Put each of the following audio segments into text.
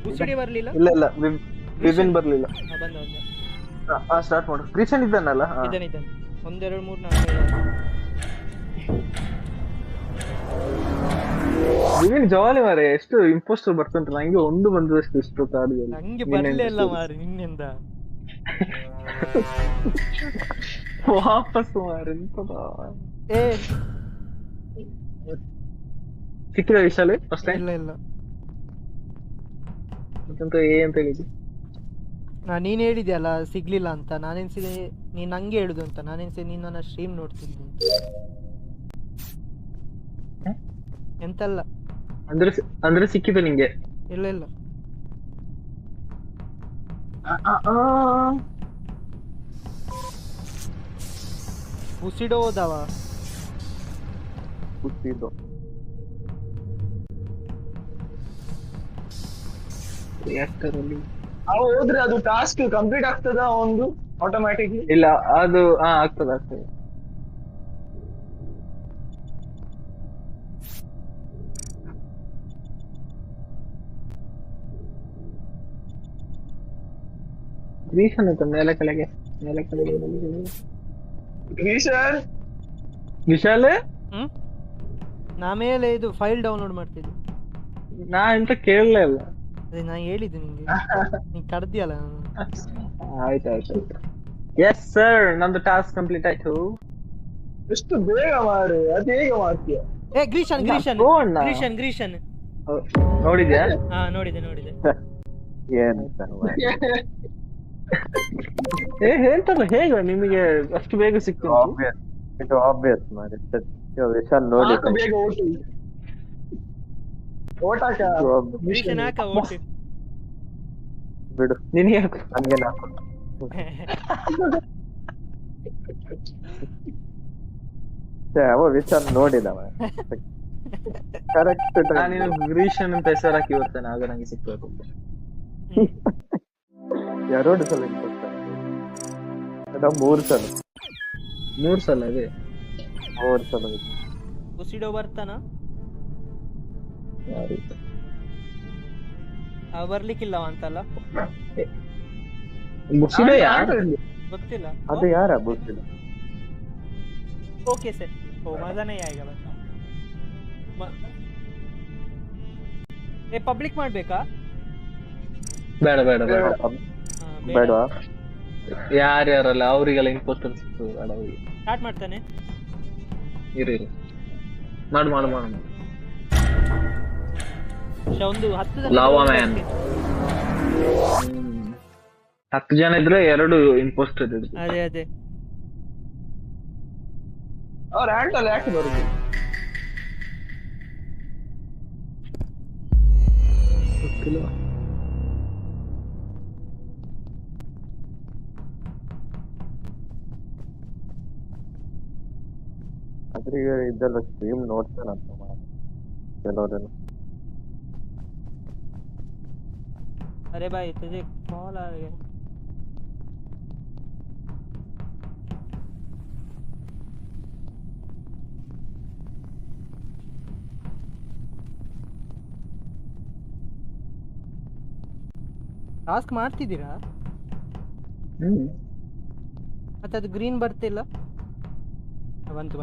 ಕುಸಿಡಿ ಬರ್ಲಿಲ್ಲ. ಇಲ್ಲ ಇಲ್ಲ ವಿಭಿನ್ ಬರ್ಲಿಲ್ಲ. ಬಂದ ಸ್ಟಾರ್ಟ್ ಮಾಡು. ಕ್ರಿಶನ್ ಇದ್ದಾನಲ್ಲ. ಇದ್ದಾನೆ 1 2 3 4 ವಿಭಿನ್ ಜವಾಲಿ ಮಾರೆ ಎಷ್ಟು ಇಂಪೋಸ್ಟರ್ ಬರ್ತಂತ ನಂಗೆ ಒಂದು ಬಂದದಷ್ಟು ಇಷ್ಟು ಕಾರ್ಡ್ ನಂಗೆ ಬರ್ಲೇ ಇಲ್ಲ ಮಾರಿ ನಿನ್ನಿಂದ. ವಾಪಸ್ ಮಾರೆ ಎಂತದ ಏ ಸಿಕ್ಕಿದ ವಿಶಾಲೆ ಫಸ್ಟ್ ಟೈಮ್. ಇಲ್ಲ ಮತ್ತಂತ ಅಂತ ಹೇಳಿದ್ವಿ. ನೀನ್ ಹೇಳಿದ್ಯಲ್ಲ ಸಿಗ್ಲಿಲ್ಲ ಅಂತ. ನಾನೆನ್ಸಿದೆ ನೀನ್ ನಂಗೆ ಹೇಳುದು ಅಂತ. ನಾನೆನ್ಸಿದೆ ನೀನ್ ನನ್ನ ಸ್ಟ್ರೀಮ್ ನೋಡ್ತಿದ್ದೆ. ಎಂತಲ್ಲ ಅಂದ್ರೆ ಸಿಕ್ಕಿದೆ ನಿಂಗೆ. ಇಲ್ಲ ಉಸಿಡೋದವ ಹುಟ್ಟಿದ್ದು ರಿಯಾಕ್ಟರ್ ಹೋದ್ರೆ ಅದು ಟಾಸ್ಕ್ ಕಂಪ್ಲೀಟ್ ಆಗ್ತದ ಒಂದು ಆಟೋಮ್ಯಾಟಿಕ್ಲಿ? ಇಲ್ಲ ಅದು ಆಗ್ತದೆ. ಗ್ರೀಷನ್ ಅಂತ ಮೇಲೆ ಕೆಳಗೆ ವಿಶಾಲೆ ನಾ ಮೇಲೆ ಇದು ಫೈಲ್ ಡೌನ್ಲೋಡ್ ಮಾಡ್ತಿದ್ದೆ. ನಾ ಎಂತ ಕೇಳಲೇ ಇಲ್ಲ. ಅದೇ ನಾ ಹೇಳಿದ್ದೆ ನಿಂಗೆ, ನೀನ್ ಕರ್ದಿಯಲ್ಲ. ಆಯ್ತು. ಎಸ್ ಸರ್, ನಂದು ಟಾಸ್ಕ್ ಕಂಪ್ಲೀಟ್ ಆಯ್ತು. ಎಷ್ಟು ಬೇಗ ಮಾರು, ಅದು ಹೇಗೆ ಮಾಡ್ತೀಯ? ಏ ಗ್ರೀಷನ್ ನೋಡಿದ್ಯಾ? ಹಾ ನೋಡಿದೆ. ಹೇಳ್ತಾರಲ್ಲ, ಹೇಗೆ ನಿಮಗೆ ಅಷ್ಟು ಬೇಗ ಸಿಕ್ತು? ಆಬ್ವಿಯಸ್ ಮಾರೆ. ವಿಶಾಲ್ ನೋಡಿ ಬೇಗ ಓಟಾಕ ಗ್ರೀಷನ್ ಹಾಕ ಓಟಿ ಬಿಡು. ನಿನಗೆ ನನ್ಗೆ ನಾಕು ಅವ ವಿಶಾಲ್ ನೋಡಿದವ ಕರೆಕ್ಟ್. ನಾನು ಗ್ರೀಷನ್ ಅಂತ ಹೆಸರು ಹಾಕಿ ಬರ್ತೇನೆ, ಆಗ ನಂಗೆ ಸಿಕ್ಬೇಕು. 2 ಸಲ ಅದ 3 ಸಲ. 3 ಸಲ ಇದೆ. 3 ಸಲ ಉಸಿಡೋ ಬರ್ತಾನ. ಬರ್ಲಿಕ್ಕಿಲ್ಲ ಅಂತಲ್ಲ. ಗೊತ್ತಿಲ್ಲ ಅದು ಯಾರ ಗೊತ್ತಿಲ್ಲ. Okay sir. ಮಜಾನೇ ಆಗ ಪಬ್ಲಿಕ್ ಮಾಡ್ಬೇಕಾ? ಬೇಡ ಬೇಡವಾ? ಯಾರ್ಯಾರಲ್ಲ ಅವರಿಗೆಲ್ಲ ಇಂಪೋಸ್ಟರ್ ಸಿಕ್ತು. ಸ್ಟಾರ್ಟ್ ಮಾಡ್ತಾನೆ. ಇರು ಮಾಡು ಒಂದು 10 ಜನ ಲಾವಾ ಮ್ಯಾನ್. 10 ಜನ ಇದ್ರೆ 2 ಇಂಪೋಸ್ಟರ್ ಇದ್ರು. ಅದೇ ಅವ್ರ ಆಂಟಲ್ಲಿ ಯಾಕೆ ಬರುದು? ಗೊತ್ತಿಲ್ಲ. ಅದ್ರಿಗೆ ಇದೆಲ್ಲ ಸ್ಟ್ರೀಮ್ ನೋಡ್ತಾನಂತ ಕೆಲವರೆಲ್ಲ. अरे भाई तुझे कॉल आ गया. ಟಾಸ್ಕ್ ಮಾಡ್ತಿದ್ದೀರಾ? ಮತ್ತೆ ಅದು ಗ್ರೀನ್ ಬರ್ತಿಲ್ಲ. ಬಂತು.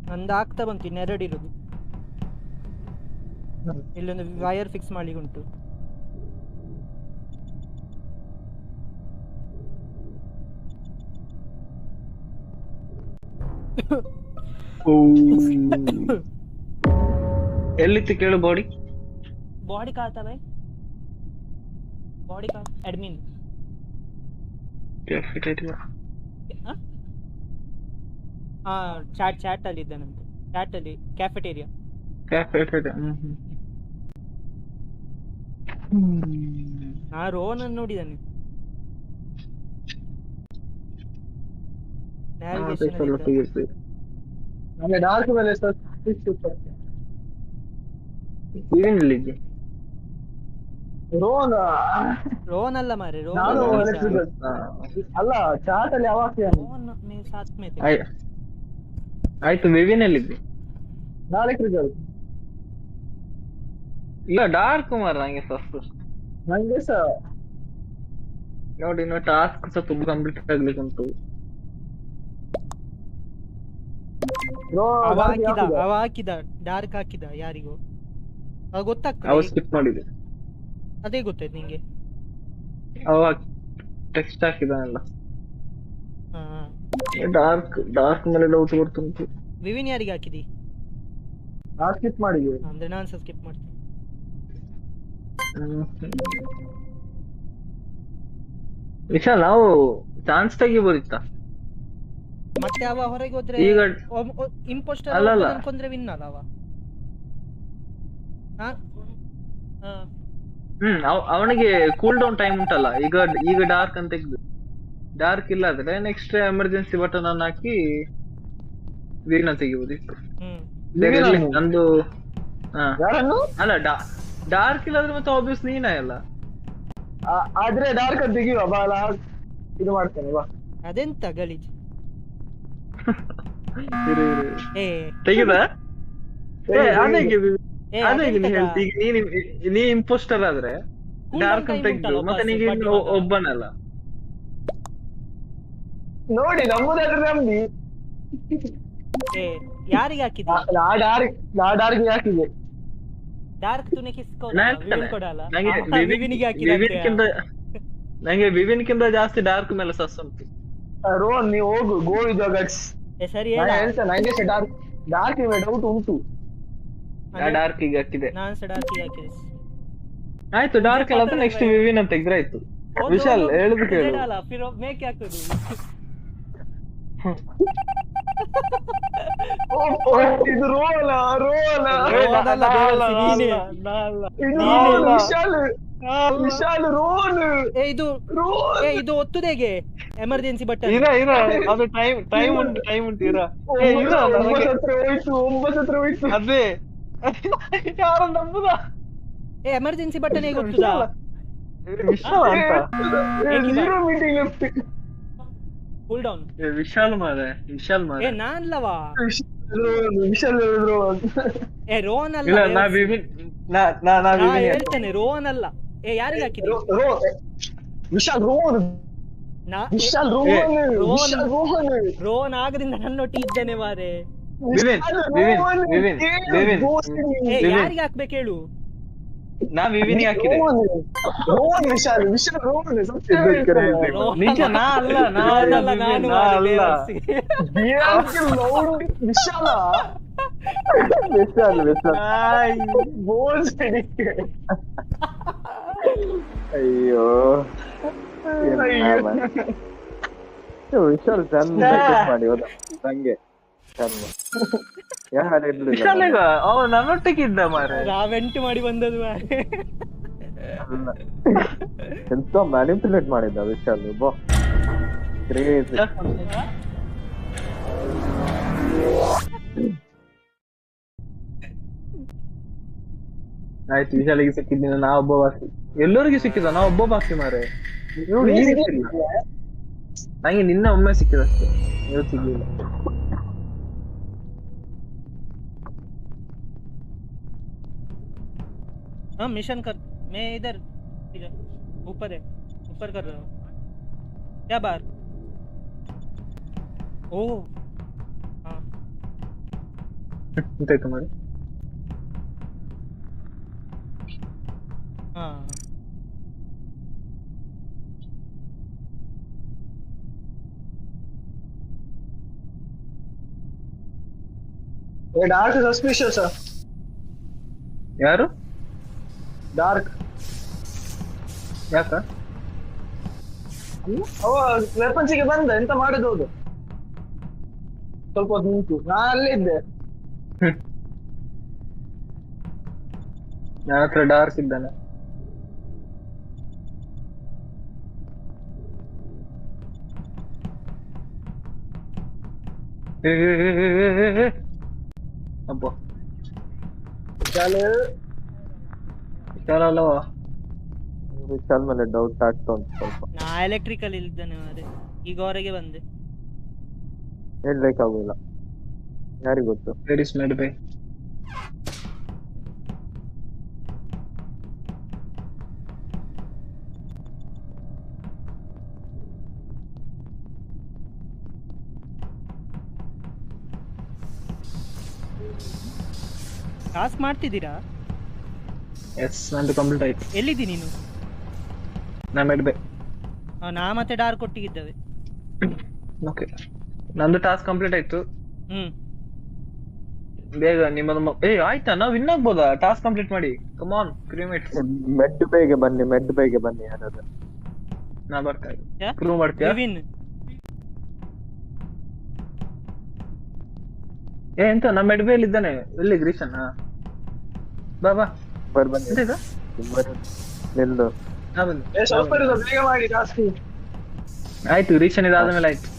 ನಂದು ಆಗ್ತಾ ಬಂತು, ಇನ್ನೆರಡು ಇರೋದು. ಇಲ್ಲೊಂದು ವೈರ್ ಫಿಕ್ಸ್ ಮಾಡಿ ಉಂಟು. ಎಲ್ಲಿತ್ತು ಕೇಳು? ಬಾಡಿ कहा था भाई? बॉडी का एडमिन ಚಾಟ್ ಅಲ್ಲಿ ಇದ್ದಾನಂತೆ. ಚಾಟ್ ಅಲ್ಲಿ ಕ್ಯಾಫೆಟೇರಿಯಾ. ನಾ ರೋನ್ ಅನ್ನು ನೋಡಿದ್ದಾನೆ. ನ್ಯಾವಿಗೇಷನ್ ಸ್ವಲ್ಪ ತೆಗಿರ್ತೀವಿ. ನನಗೆ ಡಾರ್ಕ್ ಮೇಲೆ ಸಸ್ಪಿಷಿಯಸ್. ಇಲ್ಲಿದ್ದೆ ರೋನ್ रोन अल्ला मारे रोन ನಾನು अल्ला electrical. ಅಲ್ಲ ಚಾಟ್ ಅಲ್ಲಿ ಯಾವ रोन में साथ में थे ಆಯ್ತು. ವಿವಿನಲ್ಲಿದ್ದೆ. ನಾ ಎಲೆಕ್ಟ್ರಿಕಲ್. ಇಲ್ಲ ಡಾರ್ಕ್ ಮಾರ ನಂಗೆ ಫಸ್ಟ್ ನಂಗೆ ಸಹ ನೋಡಿ ಇನ್ನು ಟಾಸ್ಕ್ ಸಹ ತುಂಬ ಕಂಪ್ಲೀಟ್ ಆಗ್ಲಿಕ್ಕೆ ಉಂಟು. ಅವ ಹಾಕಿದ ಡಾರ್ಕ್ ಹಾಕಿದ ಯಾರಿಗೋ ಅವ ಗೊತ್ತಾಗ್ತದೆ ಅವ ಸ್ಕಿಪ್ ಮಾಡಿದೆ. ಅದೇ ಗೊತ್ತಾಯ್ತು ನಿಂಗೆ. ಅವ ಟೆಕ್ಸ್ಟ್ ಹಾಕಿದಾನಲ್ಲ. ಹಾ ಡಾರ್ಕ್ ಮೇಲೆ ಡೌಟ್ ಬರ್ತುಂಟು. ವಿವಿನ್ ಯಾರಿಗೆ ಹಾಕಿದಿ? ನಾ ಸ್ಕಿಪ್ ಮಾಡಿದ್ವಿ. ಅಂದ್ರೆ ನಾನು ಸಹ ಸ್ಕಿಪ್ ಮಾಡ್ತೀನಿ. ವಿಶಾಲ್ ನಾವು ಚಾನ್ಸ್ ತೆಗಿಬೋದಿತ್ತ? ಮತ್ತೆ ಅವ ಹೊರಗೆ ಹೋದ್ರೆ ಈಗ ಇಂಪೋಸ್ಟರ್ ಅಲ್ಲಲ್ಲ. ಅನ್ಕೊಂಡ್ರೆ ವಿನ್ ಅಲ್ಲ ಅವ. ಹಾ ಅವನಿಗೆ ಕೂಲ್ ಡೌನ್ ಟೈಮ್ ಉಂಟಲ್ಲ. ಈಗ ಡಾರ್ಕ್ ಅಂತ ತೆಗ್ದು ಡಾರ್ಕ್ ಇಲ್ಲ ಆದ್ರೆ ನೆಕ್ಸ್ಟ್ ಎಮರ್ಜೆನ್ಸಿ ಬಟನ್ ಅನ್ನು ಹಾಕಿ ವೀರ್ನ ತೆಗಿಬೋದಿತ್ತು. ನಂದು ಯಾರನ್ನು ಅಲ್ಲ ಡಾರ್ಕ್ ಇಲ್ಲಾದ್ರೆ ಮತ್ತೆ ಆಬ್ವಿಯಸ್ ನೀನೇ ಅಲ್ಲ. ಆದ್ರೆ ಡಾರ್ಕ್ ಅಂತ ತೆಗಿಯುವ ಬಾಲ ಇದು ಮಾಡ್ತೇನೆ ಬಾ. ಅದೆಂತ ಗಲೀಜ್ ತೆಗಿದ ಏ, ಅದೇ ಅದೆಂತದ? ಈಗ ನೀ ಇಂಪೋಸ್ಟರ್ ಆದ್ರೆ Cool ಡಾರ್ಕ್ down ಅಂತ time ತೆಗ್ದು ಉಂಟಲ್ಲ ಮತ್ತೆ boss, ನೀಗೆ but ಇವಾಗ- ಒಬ್ಬನಲ್ಲ. ನೋಡಿ ನಮ್ಮದಾದ್ರೆ ನಂಬಿ. ಏ ಯಾರಿಗೆ ಹಾಕಿದಿ? ನಾ ಡಾರ್ಕ್ ಹಾಕಿದೆ. ಡಾರ್ಕ್ ತುನೆ ಕಿಸ್ಕೋ ನಾನ್ ವಿವಿನ್ ಕೊಡಲ್ಲ. ನಂಗೆ ವಿವಿನಿಗೆ ಹಾಕಿದ ನಂಗೆ ವಿವಿನ್ಕಿಂತ ಜಾಸ್ತಿ ಡಾರ್ಕ್ ಮೇಲೆ ಸಸ್ ಉಂಟು. ರೋನ್ ನೀವು ಹೋಗು ಗೋ ವಿತ್ ದ ಗಟ್ಸ್. ಏ ಸರಿ ನಾನು ಹೇಳ. ಹೇಳ್ತೇನೆ ನಂಗೆ ಡಾರ್ಕ್ ಮೇಲೆ ಡೌಟ್ ಉಂಟು. ಡಾರ್ಕ್ ಈಗ ಹಾಕಿದೆ. ನಾನು ಸಹ ಡಾರ್ಕಿಗೆ ಹಾಕಿದೆ. ಆಯ್ತು ಡಾರ್ಕ್ ಅಲ್ಲ ಅಂತ ನೆಕ್ಸ್ಟ್ ವಿವಿನ್ ಅಂತ ತೆಗ್ದ್ರೆ ಆಯ್ತು. ವಿಶಾಲ್ ಹೇಳುದು ಕೇಳು. ಅಲ್ಲ ಫಿರೋ ಮೇಕೆ ಹಾಕೋದು. ಇದು ರೋಲ ರೋನಲ್ಲ, ದೇವರ್ಸಿ, ನೀನೇ. ವಿಶಾಲ್ ರೋನ್ ಏ ಇದು ಒತ್ತುದೇಗೆ ಎಮರ್ಜೆನ್ಸಿ ಬಟನ್. ಅದು ಟೈಮ್ ಉಂಟು ಇರ. 9 ಹತ್ರ ಹೋಯ್ತು. ಅದೇ ಯಾರ ನಂಬುದ? ಏ ಎಮರ್ಜೆನ್ಸಿ ಬಟನ್ ಹೇಗೆ ಗೊತ್ತುದಾ? ವಿಶಾಲ್ ಅಂತ. Zero meeting left. Cool down. Vishal ಮಾರೆ ಏ ನಾನ್ಲವಾ? ವಿಶಾಲ್ ರೋನ್. ಏ ರೋನ್ ಅಲ್ಲ. ಇಲ್ಲ ನಾ ವಿವಿನ್ ನಾ ವಿವಿನ್ ಹೇಳ್ತೇನೆ ರೋನ್ ಅಲ್ಲ. ಏ ಯಾರಿಗೆ ಹಾಕಿದಿ? Vishal Ron. Vishal Ron Ron ಆಗದಿಂದ ನನ್ನೊಟ್ಟಿಗೆ ಇದ್ದೇನೆ ಮಾರೆ. ವಿವಿನ್ ಏ ಯಾರಿಗೆ ಹಾಕ್ಬೇಕು ಹೇಳು? ನಾ ವಿವಿನ್ ಹಾಕಿದೆ. ರೋನ್ ವಿಶಾಲ್ ರೋನ್ ನಿಜ. ನಾ ಅಲ್ಲ ನಾನು ವಿಶಾಲ ಅಯ್ಯೋ ವಿಶಾಲ್ ಚಂದ ಮಾಡಿ ಹೋದ ನಂಗೆ ಚಂದ. ವಿಶಾಲ್ ಅವ ನನ್ನೊಟ್ಟಿಗೆ ಇದ್ದ ಮಾರೆ. ನಾವೆಂಟು ಮಾಡಿ ಬಂದದು ಮಾರೆ. ಎಂತ ಮ್ಯಾನಿಪುಲೇಟ್ ಮಾಡಿದ್ದ ವಿಶಾಲ್. ಬೋ ಕ್ರೇಜಿ. ಆಯ್ತು ವಿಶಾಲಿಗೆ ಸಿಕ್ಕಿದ್ದೀನಿ ನಾ ಒಬ್ಬ ಬಾಕಿ. ಎಲ್ಲರಿಗೂ ಸಿಕ್ಕಿದ ನಾ ಒಬ್ಬ ಬಾಕಿ ಮಾರೆ. ನೋಡಿ ಈ ಸಿಕ್ಕಿಲ್ಲ ನಂಗೆ. ನಿನ್ನ ಒಮ್ಮೆ ಸಿಕ್ಕಿದಷ್ಟೇ, ಇವತ್ತು ಸಿಗ್ಲಿಲ್ಲ. हाँ मिशन कर. मैं इधर ऊपर है, ऊपर कर रहा हूँ. क्या बार? ओह हाँ ಗೊತ್ತಾಯ್ತು ಮಾರೆ. हाँ ಡಾರ್ಕ್ ಸಸ್ಪಿಷಿಯಸ್. ಯಾರು ಡಾರ್ಕ್ ಯಾಕ? ಅವ ವೆಪನ್ಸಿಗೆ ಬಂದ ಎಂತ ಮಾಡಿದ್ದು ಹೌದು. ಸ್ವಲ್ಪ ಹೊತ್ತು ನಿಂತು ನಾ ಅಲ್ಲೇ ಇದ್ದೆ. ನನ್ನ ಹತ್ರ ಡಾರ್ಕ್ ಇದ್ದಾನೆ. ಅಬ್ಬ ವಿಶಾಲ್ ಅಲ್ಲವ ವಿಶಾಲ್ ಮೇಲೆ ಡೌಟ್ ಆಗ್ತಾ ಉಂಟು ಸ್ವಲ್ಪ. ನಾ ಎಲೆಕ್ಟ್ರಿಕಲ್ ಇಲ್ಲಿದ್ದಾನೆ ಮಾರೆ, ಈಗ ಹೊರಗೆ ಬಂದೆ. ಹೇಳ್ಬೇಕಾಗಿಲ್ಲ, ಯಾರಿಗ್ ಗೊತ್ತು. Where is medbay task ಮಾಡ್ತಿದ್ದೀರಾ? ಎಸ್ ನಂದು ಕಂಪ್ಲೀಟ್ ಆಯ್ತು. ಎಲ್ಲಿದ್ದಿ ನೀನು? ನಾ ಮೇಡ್ ಬೈ. ನಾ ಮತ್ತೆ ಡಾರ್ಕ್ ಒಟ್ಟಿಗಿದ್ದೇವೆ. ಓಕೆ, ನಂದು ಟಾಸ್ಕ್ ಕಂಪ್ಲೀಟ್ ಆಯ್ತು. ಬೇಗ ನಿಮ್ಮದು ಆಯ್ತಾ? ನಾವ್ ವಿನ್ ಆಗ್ಬೋದಾ ಟಾಸ್ಕ್ ಕಂಪ್ಲೀಟ್ ಮಾಡಿ? Come on crewmate. ಮೆಡ್ ಬೈಗೆ ಬನ್ನಿ ಯಾರಾದ್ರು. ನಾ ಬರ್ತಾ ಇದ್ದೆ. ಪ್ರೂವ್ ಮಾಡ್ತೀಯಾ? ಎಂತ ನಮ್ಮ ಮೆಡ್ ಬೈ ಅಲ್ಲಿ ಇದ್ದಾನೆ. ಎಲ್ಲಿ ಗ್ರೀಶನ್? ಬಾ ಬನ್ನಿ. ಎಂತ ಇದು? ನಿಲ್ದು. ನಾ ಬಂದೆ. ಸ್ವಲ್ಪ ಬೇಗ ಮಾಡಿ ಜಾಸ್ತಿ. ಆಯ್ತು, ಗ್ರೀಶನ್ ಇದಾದ್ಮೇಲೆ ಆಯ್ತು.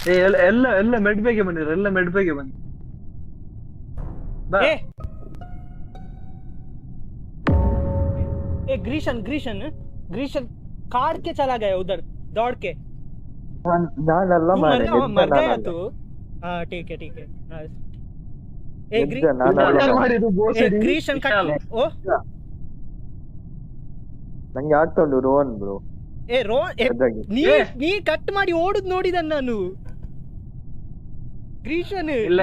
ಎಲ್ಲ ಮೆಡ್ ಬೈಗೆ ಬನ್ನಿರ, ಎಲ್ಲ ಮೆಡ್ ಬೈಗೆ ಬನ್ನಿ. ಬಾ. ग्रीशन कार के चला गया उधर दौड़ के. ನಾನಲ್ಲ ಮಾರೆ, मर गया तू? हाँ ठीक है. ग्रीशन ओ ನಂಗೆ ಆಗ್ತಾ ಉಂಟು ರೋಹನ್ ಬ್ರೋ. ನೀ ಕಟ್ ಮಾಡಿ ಓಡುದ್ ನೋಡಿದ ನಾನು. ಗ್ರೀಶನ್ ಇಲ್ಲ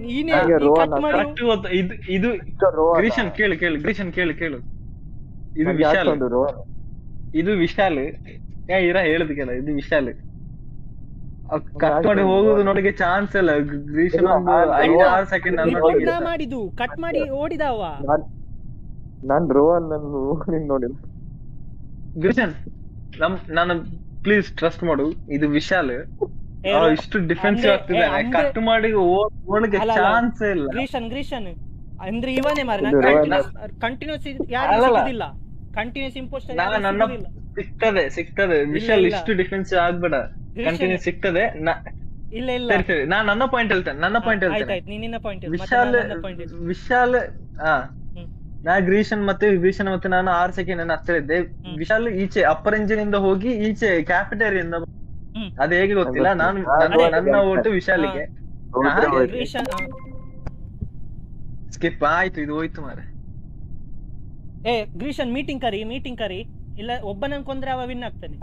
ನೀನೇ ಕಟ್ ಮಾಡಿ. ಇದು ಗ್ರೀಶನ್ ಕೇಳು. ಇದು ವಿಶಾಲ್. ಹೇಳುದು ಕೇಳ, ಇದು ವಿಶಾಲ್. ಕಟ್ ಮಾಡಿ ಹೋಗುದು ನೋಡಿಗೆ ಚಾನ್ಸ್ ಇಲ್ಲ. ಗ್ರೀಶನ್ ಒಂದು 5-6 ಸೆಕೆಂಡ್ ಮಾಡಿದ್ದು ಕಟ್ ಮಾಡಿ ಓಡಿದವ. ನಾನ್ ರೋಹನ್ ನೋಡಿಲ್ಲ. ಗ್ರೀಶನ್ ನಾನು ಪ್ಲೀಸ್ ಟ್ರಸ್ಟ್ ಮಾಡು, ಇದು ವಿಶಾಲ್. ಇಷ್ಟು ಡಿಫೆನ್ಸಿವ್ ಆಗ್ತಿದ್ದಾನೆ, ಕಟ್ ಮಾಡಿ ಓಡಕ್ಕೆ ಚಾನ್ಸ್ ಇಲ್ಲ. ಗ್ರೀಶನ್ ಅಂದ್ರೆ ಇವನೇ ಮಾರ. ಕಂಟಿನ್ಯೂಸ್ ಯಾರು ಸಿಗುದಿಲ್ಲ. ಕಂಟಿನ್ಯೂಸ್ ಇಂಪೋಸ್ಟರ್ ಸಿಗ್ತದೆ. ವಿಶಾಲ್ ಇಷ್ಟು ಡಿಫೆನ್ಸಿವ್ ಆಗ್ಬೇಡ, ಕಂಟಿನ್ಯೂ ಸಿಗ್ತದೆ. ಇಲ್ಲ ಸರಿ ನಾನು ನನ್ನ ಪಾಯಿಂಟ್ ಹೇಳ್ತೇನೆ. ವಿಶಾಲ್ ನಾ ಗ್ರೀಶನ್ ಮತ್ತೆ ನಾನು 6 ಸೆಕೆಂಡ್ ಹತ್ತಿರ ಇದ್ದೆ. ವಿಶಾಲ್ ಈಚೆ ಅಪ್ಪರ್ ಇಂಜಿನ್ ಇಂದ ಹೋಗಿ ಈಚೆ ಕ್ಯಾಫೆಟೇರಿಯಿಂದ, ಅದು ಹೇಗೆ ಗೊತ್ತಿಲ್ಲ. ನನ್ನ ಓಟು ವಿಶಾಲಿಗೆ. ಸ್ಕಿಪ್ ಆಯ್ತು, ಇದು ಹೋಯ್ತು ಮಾರೆ. ಗ್ರೀಶನ್ ಮೀಟಿಂಗ್ ಕರಿ. ಇಲ್ಲ ಒಬ್ಬನನ್ನ ಕೊಂದ್ರೆ ಅವ ವಿನ್ ಆಗ್ತಾನೆ.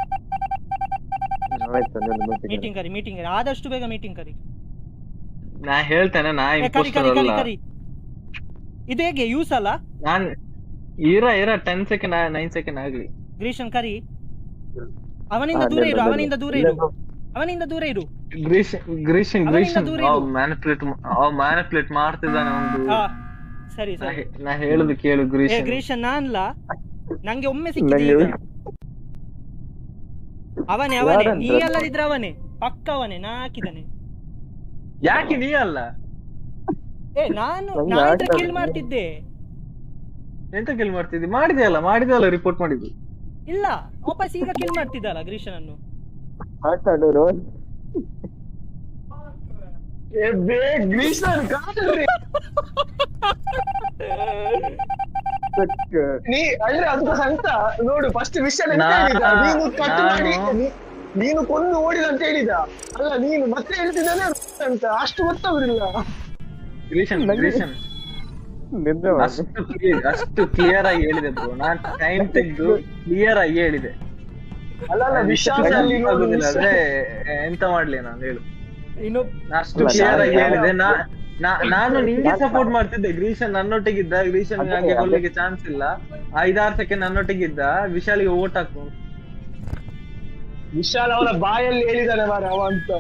ಮೀಟಿಂಗ್ ಕರಿ ಆದಷ್ಟು ಬೇಗ ಮೀಟಿಂಗ್ ಕರಿ. ನಾ ಹೇಳ್ತೇನೆ, ನಾ ಇಂಪೋಸ್ಟರ್ ಅಲ್ಲ. ಇದು ಹೇಗೆ ಯೂಸ್ ಅಲ್ಲ? ನಾನು 10 ಸೆಕೆಂಡ್ 9 ಸೆಕೆಂಡ್ ಆಗ್ಲಿ. ಗ್ರೀಶನ್ ಕರಿ. ಅವನಿಂದ ದೂರ ಇರು. ಗ್ರೀಶನ್ ಮ್ಯಾನಿಪುಲೇಟ್ ಮಾಡ್ತಿದ್ದಾನೆ ಒಂದು. ಸರಿ ನಾ ಹೇಳುದು ಕೇಳು ಗ್ರೀಶನ್. ಗ್ರೀಶನ್ ನಾನ್ಲ, ನಂಗೆ ಒಮ್ಮೆ ಸಿಕ್ಕಿದೆ. ಅವನೇ ನೀ ಅಲ್ಲದಿದ್ರೆ ಅವನೇ ಪಕ್ಕ ಅವನೇ. ನಾ ಹಾಕಿದ್ದಾನೆ. ಯಾಕೆ ನೀ ಅಲ್ಲ? ನಾನು ಕಿಲ್ ಮಾಡ್ತಿದ್ದೆ. ಎಂತ ಕಿಲ್ ಮಾಡ್ತಿದ್ದಿ? ಮಾಡಿದೆಯಲ್ಲ ರಿಪೋರ್ಟ್ ಮಾಡಿದ್ದು. ಇಲ್ಲ, ವಾಪಸ್ ಈಗ ಕಿಲ್ ಮಾಡ್ತಿದ್ದಲ್ಲ ಗ್ರೀಶನ್ ಅನ್ನು. ಅದಕ್ಕೆ ಸಂತ ನೋಡು, ಫಸ್ಟ್ ವಿಷಯ ನೀನು ಕಟ್ ಮಾಡಿ ನೀನು ಕೊಂದು ಓಡಿದ ಅಂತ ಹೇಳಿದ ಅಲ್ಲ, ನೀನು ಮತ್ತೆ ಹೇಳ್ತಿದ್ದಾನೆ ಅಂತ. ಅಷ್ಟು ಗೊತ್ತಾಗುದಿಲ್ಲ. ಅಷ್ಟು ಕ್ಲಿಯರ್ ಆಗಿ ಹೇಳಿದೆ ಬ್ರೋ. ನಾನ್ ಟೈಮ್ ತೆಗೆದು ಕ್ಲಿಯರ್ ಆಗಿ ಹೇಳಿದೆ. ಅಲ್ಲ ಆದ್ರೆ ಎಂತ ಮಾಡ್ಲಿ ನಾನು ಹೇಳು. ಅಷ್ಟು ಕ್ಲಿಯರ್ ಆಗಿ ಹೇಳಿದೆ. ನಾನು ನಿಂಗೆ ಸಪೋರ್ಟ್ ಮಾಡ್ತಿದ್ದೆ. ಗ್ರೀಶನ್ ನನ್ನೊಟ್ಟಿಗಿದ್ದ. ಗ್ರೀಶನ್ ಹಂಗೆ ಕೊಲ್ಲಿಗೆ ಚಾನ್ಸ್ ಇಲ್ಲ. 5-6 ಸೆಕೆಂಡ್ ನನ್ನೊಟ್ಟಿಗಿದ್ದ. ವಿಶಾಲಿಗೆ ಓಟ್ ಹಾಕು. ವಿಶಾಲ್ ಅವನ ಬಾಯಲ್ಲಿ ಹೇಳಿದಾನೆ ಮಾರ ಅವ ಅಂತ.